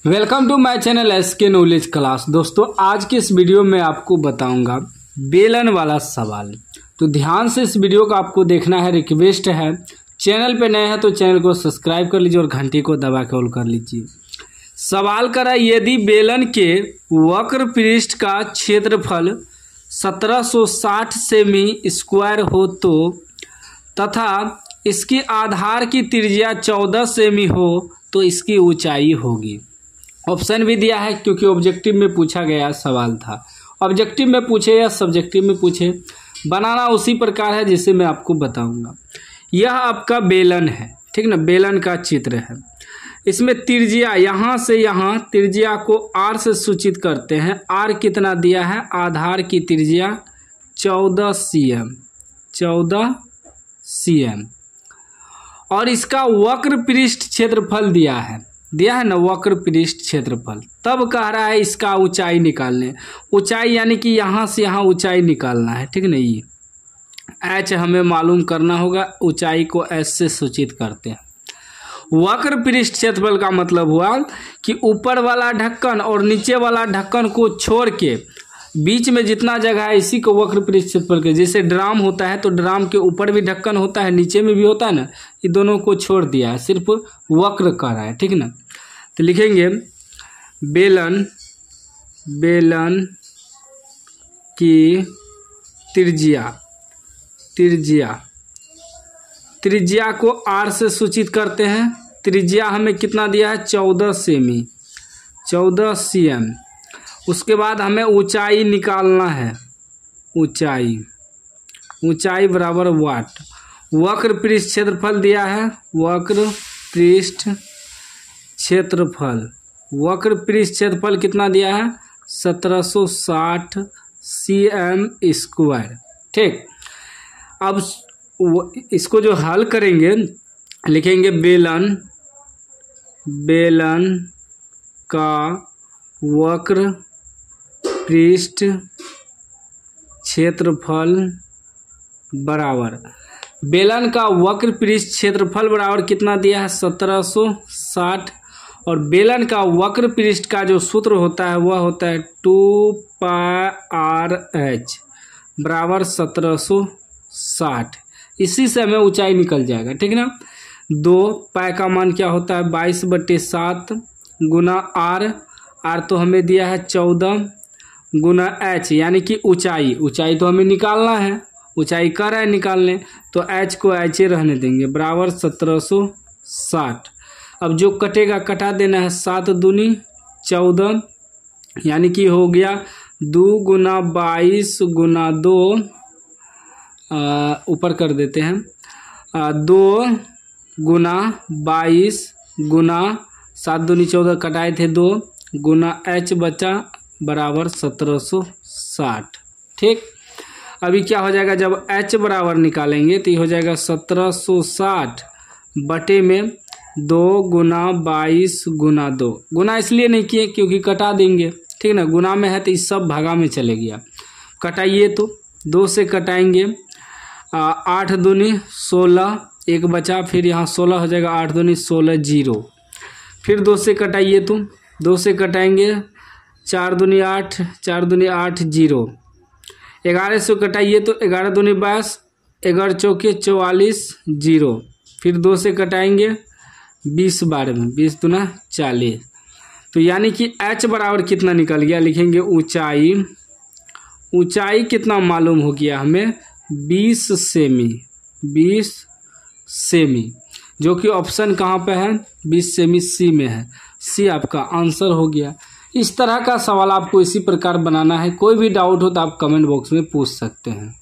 Welcome to my channel SK knowledge class. दोस्तों आज के इस वीडियो में आपको बताऊंगा बेलन वाला सवाल। तो ध्यान से इस वीडियो को आपको देखना है। रिक्वेस्ट है, चैनल पे नए हैं तो चैनल को सब्सक्राइब कर लीजिए और घंटी को दबा के ऑल कर लीजिए। सवाल करा, यदि बेलन के वक्र पृष्ठ का क्षेत्रफल 1760 सेमी स्क्वायर हो तो तथा इसकी आधार की त्रिज्या 14 सेमी हो तो इसकी ऊंचाई होगी। ऑप्शन भी दिया है क्योंकि ऑब्जेक्टिव में पूछा गया सवाल था। ऑब्जेक्टिव में पूछे या सब्जेक्टिव में पूछे, बनाना उसी प्रकार है जिसे मैं आपको बताऊंगा। यह आपका बेलन है, ठीक ना, बेलन का चित्र है। इसमें त्रिज्या यहाँ से यहाँ त्रिज्या को आर से सूचित करते हैं। आर कितना दिया है? आधार की त्रिज्या 14 cm और इसका वक्र पृष्ठ क्षेत्रफल दिया है ना, वक्र पृष्ठ क्षेत्रफल। तब कह रहा है इसका ऊंचाई निकालने। ऊंचाई यानी कि यहाँ से यहाँ ऊंचाई निकालना है, ठीक ना। ये एच हमें मालूम करना होगा, ऊंचाई को एस से सूचित करते हैं। वक्र पृष्ठ क्षेत्रफल का मतलब हुआ कि ऊपर वाला ढक्कन और नीचे वाला ढक्कन को छोड़ के बीच में जितना जगह है इसी को वक्र पृष्ठ क्षेत्रफल के। जैसे ड्राम होता है तो ड्राम के ऊपर भी ढक्कन होता है, नीचे में भी होता है ना, ये दोनों को छोड़ दिया है, सिर्फ वक्र कर रहा है, ठीक ना। तो लिखेंगे बेलन की त्रिज्या को आर से सूचित करते हैं। त्रिज्या हमें कितना दिया है? 14 cm। उसके बाद हमें ऊंचाई निकालना है। ऊंचाई बराबर वाट। वक्र पृष्ठ क्षेत्रफल दिया है, वक्र पृष्ठ क्षेत्रफल कितना दिया है? 1760 cm स्क्वायर, ठीक। अब इसको जो हल करेंगे, लिखेंगे बेलन का वक्र पृष्ठ क्षेत्रफल बराबर, बेलन का वक्र पृष्ठ क्षेत्रफल बराबर कितना दिया है? 1760। और बेलन का वक्र पृष्ठ का जो सूत्र होता है वह होता है 2πr/h बराबर 1760। इसी से हमें ऊंचाई निकल जाएगा, ठीक ना। 2 पाई का मान क्या होता है? 22/7 गुना आर तो हमें दिया है 14 गुना एच यानी कि ऊंचाई तो हमें निकालना है, ऊंचाई कर है निकालने, तो एच को एच रहने देंगे बराबर 1760। अब जो कटेगा कटा देना है, 7 दूनी 14 यानी कि हो गया 2 गुना 22 गुना 2, ऊपर कर देते हैं, 2 गुना 22 गुना 7 दूनी 14 कटाए थे 2 गुना एच बचा बराबर 1760, ठीक। अभी क्या हो जाएगा? जब एच बराबर निकालेंगे तो ये हो जाएगा 1760 बटे में 2 गुना 22 गुना 2। गुना इसलिए नहीं किए क्योंकि कटा देंगे, ठीक ना। गुना में है तो इस सब भागा में चले गया। कटाइए तो 2 से कटाएंगे, 8 दूनी 16 एक बचा, फिर यहाँ 16 हो जाएगा, 8 दूनी 16 0। फिर 2 से कटाइए तो 2 से कटाएंगे, 4 दूनी 8 4 दूनी 8 0। 11 से कटाइए तो 11 दूनी 22 11 चौके 44 0। फिर 2 से कटाएंगे, 20 12 में 20 दूना 40। तो यानी कि h बराबर कितना निकल गया? लिखेंगे ऊंचाई कितना मालूम हो गया हमें? 20 सेमी, जो कि ऑप्शन कहाँ पे है? 20 सेमी सी में है। सी आपका आंसर हो गया। इस तरह का सवाल आपको इसी प्रकार बनाना है। कोई भी डाउट हो तो आप कमेंट बॉक्स में पूछ सकते हैं।